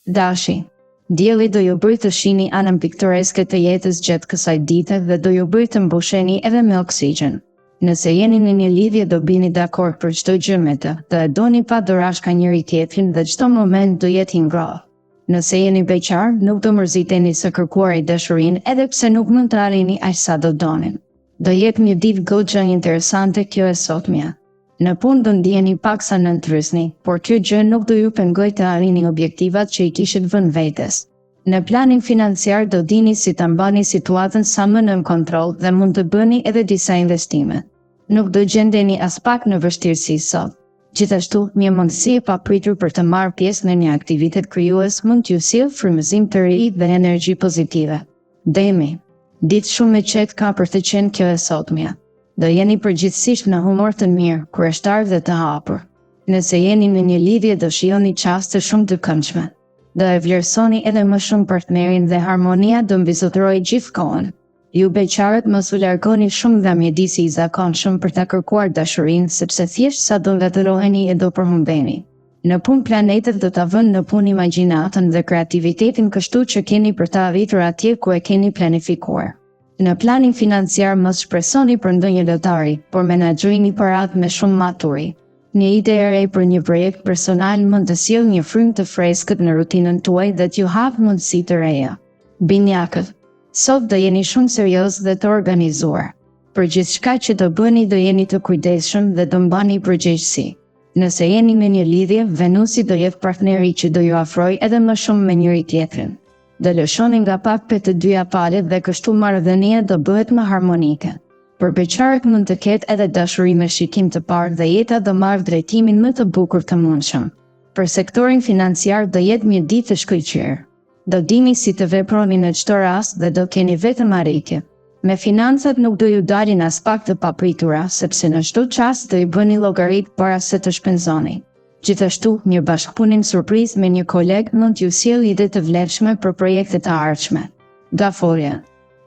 Dashi. Dielli do ju bëj të shihni anën piktoreske të jetës gjatë kësaj dite dhe do ju bëj të mbusheni edhe me oksigjen. Nëse jeni në një lidhje do bini dakord për çdo gjë me të, dhe e doni pa dorashka njëri tjetrin dhe çdo moment do jetë i ngrohtë. Nëse jeni beqar, nuk do mërziteni së kërkuari dashurinë edhe pse nuk mund të arrini aq sa do donin. Do jetë një ditë goxha interesante kjo e sotmja. Në punë do ndjeni paksa nëntrysni, por kjo gjë nuk do ju pengoj të arrini objektivat që i kishit vënë vetes. Në planin financiar do dini si ta mbani situatën sa më nën kontroll dhe mund të bëni edhe disa investime. Nuk do gjendeni as pak në vështirësi sot. Gjithashtu, një mundësi e papritur për të marrë pjesë në një aktivitet krijues mund t'ju sjellë frymëzim të ri dhe energji pozitive. Demi. Ditë shumë e qetë ka për të qenë kjo e sotmja. Do jeni përgjithsisht në humor të mirë, kurioztar dhe të hapur. Nëse jeni në një lidhje do shihoni çaste shumë të këndshme. Do e vlerësoni edhe më shumë partnerin dhe harmonia do mbizotërojë gjithkohën. Ju beqarët mos u largoni shumë nga mjedisi i zakonshëm për ta kërkuar dashurinë, sepse thjesht sa do ngatëroheni e do përhumbeni. Në punë planetet do ta vënë në punë imagjinatën dhe kreativitetin, kështu që keni për ta arritur atje ku e keni planifikuar. Në planin financiar mos shpresoni për ndonjë lotari, por menaxhojini paratë me shumë maturi. Një ide e re për një projekt personal mund të sjellë një frymë të freskët në rutinën tuaj dhe t'ju hap mundësi të reja. Binjakët. Sot do jeni shumë serioz dhe të organizuar. Për gjithçka që do bëni do jeni të kujdesshëm dhe do mbani përgjegjësi. Nëse jeni me një lidhje, Venusi do jetë partneri që do ju afrojë edhe më shumë me njëri tjetrin. Do lëshoni nga pak për të dyja palët dhe kështu marrëdhënia do bëhet më harmonike. Për beqarët mund të ketë edhe dashuri me shikim të parë dhe jeta do marrë drejtimin më të bukur të mundshëm. Për sektorin financiar do jetë një ditë të shkëlqyer. Do dini si të veproni në çdo rast dhe do keni vetëm arritje. Me financat nuk do ju dalin as pak të papritura, sepse në çdo çast do i bëni llogarit para se të shpenzoni. Gjithashtu, një bashkëpunim surprizë me një koleg mund t'ju sjellë ide të vlefshme për projekte të ardhshme. Gaforja.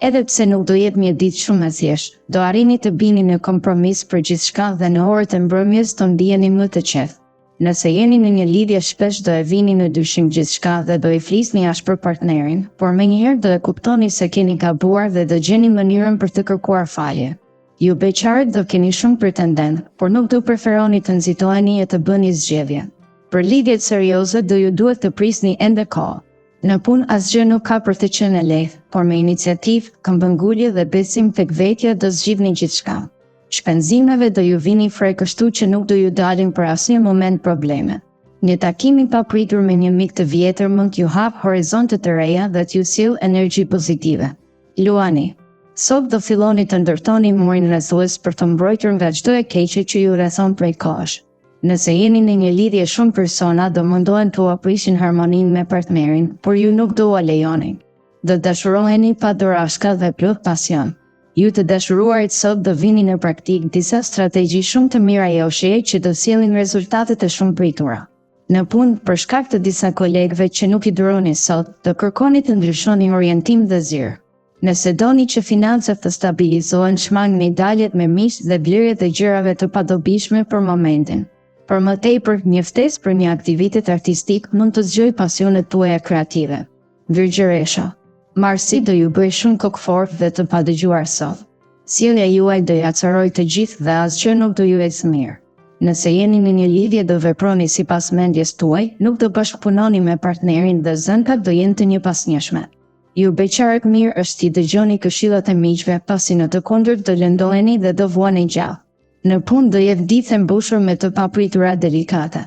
Edhe pse nuk do jetë një ditë shumë e thjeshtë, do arrini të bini në kompromis për gjithçka dhe në orët e mbrëmjes do ndiheni më të qetë. Nëse jeni në një lidhje shpesh do e vini në dyshim gjithçka dhe do i flisni ashpër partnerin, por menjëherë do e kuptoni se keni gabuar dhe do gjeni mënyrën për të kërkuar falje. Ju beqarët do keni shumë pretendent, por nuk do preferoni të nxitoheni e të bëni zgjedhje. Për lidhjet serioze do ju duhet të prisni ende kohë. Në punë asgjë nuk ka për të qenë e lehtë, por me iniciativë, këmbëngulje dhe besim tek vetja do zgjidhni gjithçka. Shpenzimeve do ju vini fre, kështu që nuk do ju dalin për asnjë moment probleme. Një takim i papritur me një mik të vjetër mund t'ju hap horizonte të reja dhe t'ju sjellë energji pozitive. Luani. Sot do filloni të ndërtoni murin rrethues për të mbrojtur nga çdo e keqe që ju rrethon prej kohësh. Nëse jeni në një lidhje shumë persona do mundohen të aprishin harmoninë me partnerin, por ju nuk do ua lejoni. Do dashuroheni pa dorashka dhe plot pasion. Ju të dashuruarit sot do vini në praktik disa strategji shumë të mira joshie që do sjellin rezultate të shumë pritura. Në punë, për shkak të disa kolegëve që nuk i duroni sot, do kërkoni të ndryshoni orientim dhe zyrë. Nëse doni që financat të stabilizohen, shmangni daljet me miq dhe blerjet e gjërave të padobishme për momentin. Për më tepër, një ftesë për një aktivitet artistik mund të zgjojë pasionet tuaja kreative. Virgjëresha. Marsi do ju bëj shumë kokfort dhe të padëgjuar sot. Sjellja juaj do ja acarojë të gjithë dhe asgjë nuk do ju ecë mirë. Nëse jeni në një lidhje do veproni sipas mendjes tuaj, nuk do bashkëpunoni me partnerin dhe zënkat do jenë të njëpasnjëshme. Ju beqarët mirë është t'i dëgjoni këshillat e miqve, pasi në të kundërt do lëndoheni dhe do vuani gjallë. Në punë do jetë ditë e mbushur me të papritura delikate.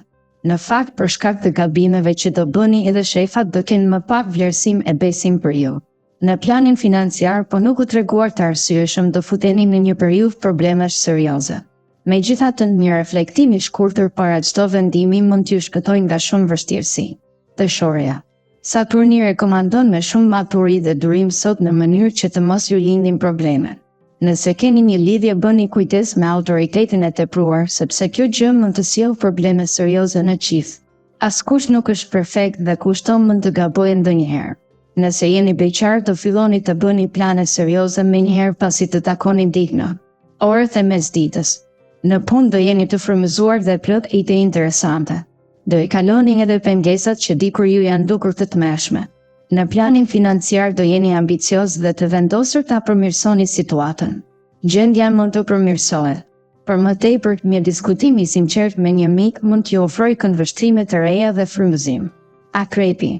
Në fakt, për shkak të gabimeve që do bëni edhe shefat do kenë më pak vlerësim e besim për ju. Në planin financiar, po nuk u treguar të arsyeshëm do futeni në një periudhë problemesh serioze. Megjithatë, një reflektim i shkurtër para çdo vendimi mund t'ju shkëtojë nga shumë vështirësi. Dëshorja. Saturni rekomandon me shumë maturi dhe durim sot në mënyrë që të mos ju lindin probleme. Nëse keni një lidhje bëni kujdes me autoritetin e tepruar, sepse kjo gjë mund të sjellë probleme serioze në çift. Askush nuk është perfekt dhe kushto mund të gabojë ndonjëherë. Nëse jeni beqar do filloni të bëni plane serioze menjëherë pasi të takoni digna. Orët e mesditës. Në punë do jeni të frymëzuar dhe plot ide interesante. Do i kaloni edhe pengesat që dikur ju janë dukur të tmeshme. Në planin financiar do jeni ambicioz dhe të vendosur ta përmirësoni situatën. Gjendja mund të përmirësohet. Për më tepër, një diskutim i sinqert me një mik mund t'ju ofrojë këndvështrime të reja dhe frymëzim. Akrepi.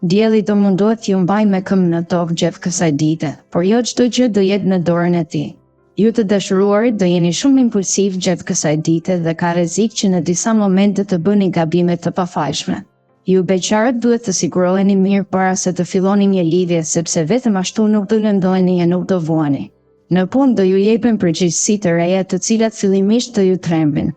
Dielli do mundohet t'ju mbajë me këmbë në tokë gjatë kësaj dite, por jo çdo gjë do jetë në dorën e tij. Ju të dashuruarit do jeni shumë impulsiv gjatë kësaj dite dhe ka rrezik që në disa momente të bëni gabime të pafajshme. Ju beqarët duhet të siguroheni mirë para se të filloni një lidhje, sepse vetëm ashtu nuk do lëndoheni e nuk do vuani. Në punë do ju jepen përgjegjësi të reja të cilat fillimisht do ju trembin.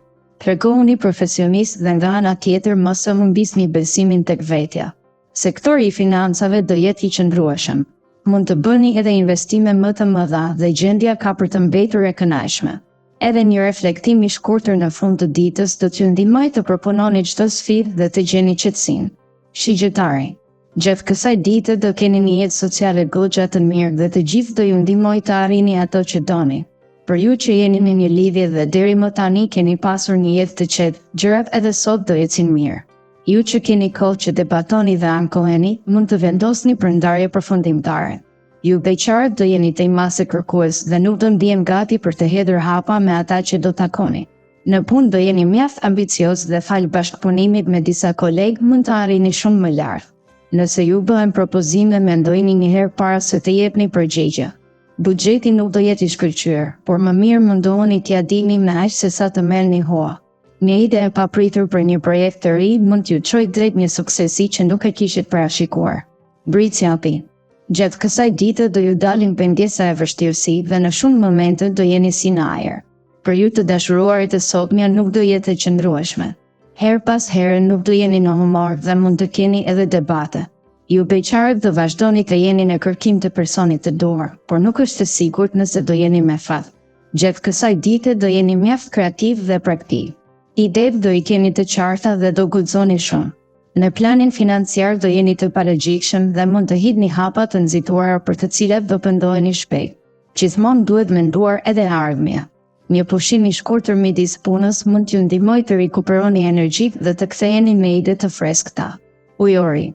Tregohuni profesionist dhe nga ana tjetër mos e humbisni besimin tek vetja. Sektori i financave do jetë i qëndrueshëm. Mund të bëni edhe investime më të mëdha dhe gjendja ka për të mbetur e kënaqshme. Edhe një reflektim i shkurtër në fund të ditës do t'ju ndihmojë të përpunoni çdo sfidë dhe të gjeni qetësinë. Shigjetari. Gjatë kësaj dite do keni një jetë sociale goxha të mirë dhe të gjithë do ju ndihmojë të arrini ato që doni. Për ju që jeni në një lidhje dhe deri më tani keni pasur një jetë të qetë, gjërat edhe sot do ecin mirë. Ju që keni kohë që debatoni dhe ankoheni, mund të vendosni për ndarje përfundimtare. Ju beqarët do jeni te masë kërkues dhe nuk do ndihem gati për të hedhur hapa me ata që do takoni. Në punë do jeni mjaft ambicioz dhe fal bashkëpunimit me disa kolegë mund të arrini shumë më lart. Nëse ju bëhen propozime, mendojini një herë para se të jepni përgjigje. Buxheti nuk do jetë i shkëlqyer, por më mirë mundohuni t'ia dini me aq se sa të merrni hua. Një ide e papritur për një projekt të ri mund t'ju çojë drejt një suksesi që nuk e kishit parashikuar. Britsjapi. Gjatë kësaj dite do ju dalin pengesa e vështirësi dhe në shumë momente do jeni si në ajër. Për ju të dashuruarit e sotmja nuk do jetë e qëndrueshme. Her pas here nuk do jeni në humor dhe mund të keni edhe debate. Ju beqarët do vazhdoni të jeni në kërkim të personit të duhur, por nuk është e sigurt nëse do jeni me fat. Gjatë kësaj dite do jeni mjaft kreativ dhe praktik. Idetë do i keni të qarta dhe do guxoni shumë. Në planin financiar do jeni të paragjikshëm dhe mund të hidhni hapa të nxituara për të cilat do pendoheni shpejt. Gjithmonë duhet menduar edhe ardhmja. Një pushim i shkurtër midis punës mund t'ju ndihmojë të rikuperoni energjitë dhe të ktheheni me ide të freskëta. Ujori.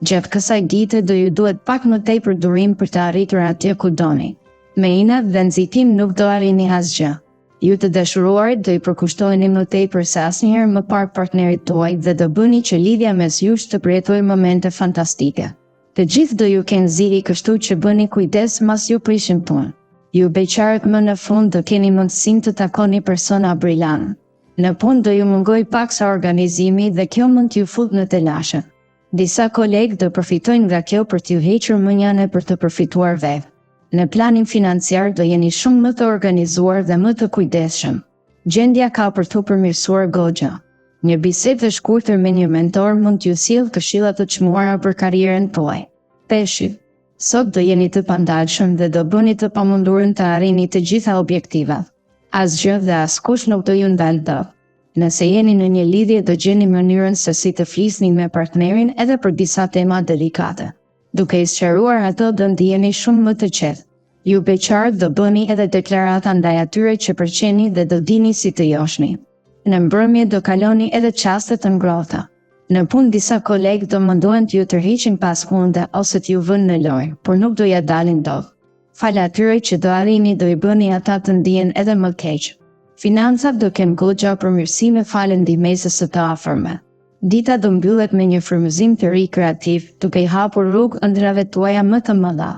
Gjatë kësaj dite do ju duhet pak më tepër durim për të arritur atje ku doni. Me inat dhe nxitim nuk do arrini asgjë. Ju të dashuruarit do i përkushtoheni më tepër se asnjëherë më parë partnerit tuaj dhe do bëni që lidhja mes jush të përjetojë momente fantastike. Të gjithë do ju kenë ziri, kështu që bëni kujdes mas ju prishin punë. Ju beqarët më në fund do keni mundësinë të takoni persona brillant. Në punë do ju mungoj pak sa organizimi dhe kjo mund t'ju fut në telashe. Disa kolegë do përfitojnë nga kjo për t'ju hequr mënjane për të përfituar vetë. Në planin financiar do jeni shumë më të organizuar dhe më të kujdesshëm. Gjendja ka për t'u përmirësuar goxha. Një bisedë e shkurtër me një mentor mund t'ju sjellë këshilla të çmuara për karrierën tuaj. Peshi. Sot do jeni të pandalshëm dhe do bëni të pamundurën të arrini të gjitha objektivat. Asgjë dhe askush nuk do ju ndalë dot. Nëse jeni në një lidhje do gjeni mënyrën se si të flisni me partnerin edhe për disa tema delikate. Duke i sqaruar ato do ndiheni shumë më të qetë. Ju beqarët do bëni edhe deklarata ndaj atyre që përqeni dhe do dini si të joshni. Në mbrëmje do kaloni edhe çaste të ngrohta. Në punë disa kolegë do mundohen t'ju tërhiqin pas punëve ose t'ju vënë në lojë, por nuk do ja dalin dot. Fal atyre që do arrini do i bëni ata të ndihen edhe më keq. Financat do kenë goxha përmirësime falë ndihmesës së të afërme. Dita do mbyllet me një frymëzim të ri kreativ, duke i hapur rrugë ëndrave tuaja më të mëdha.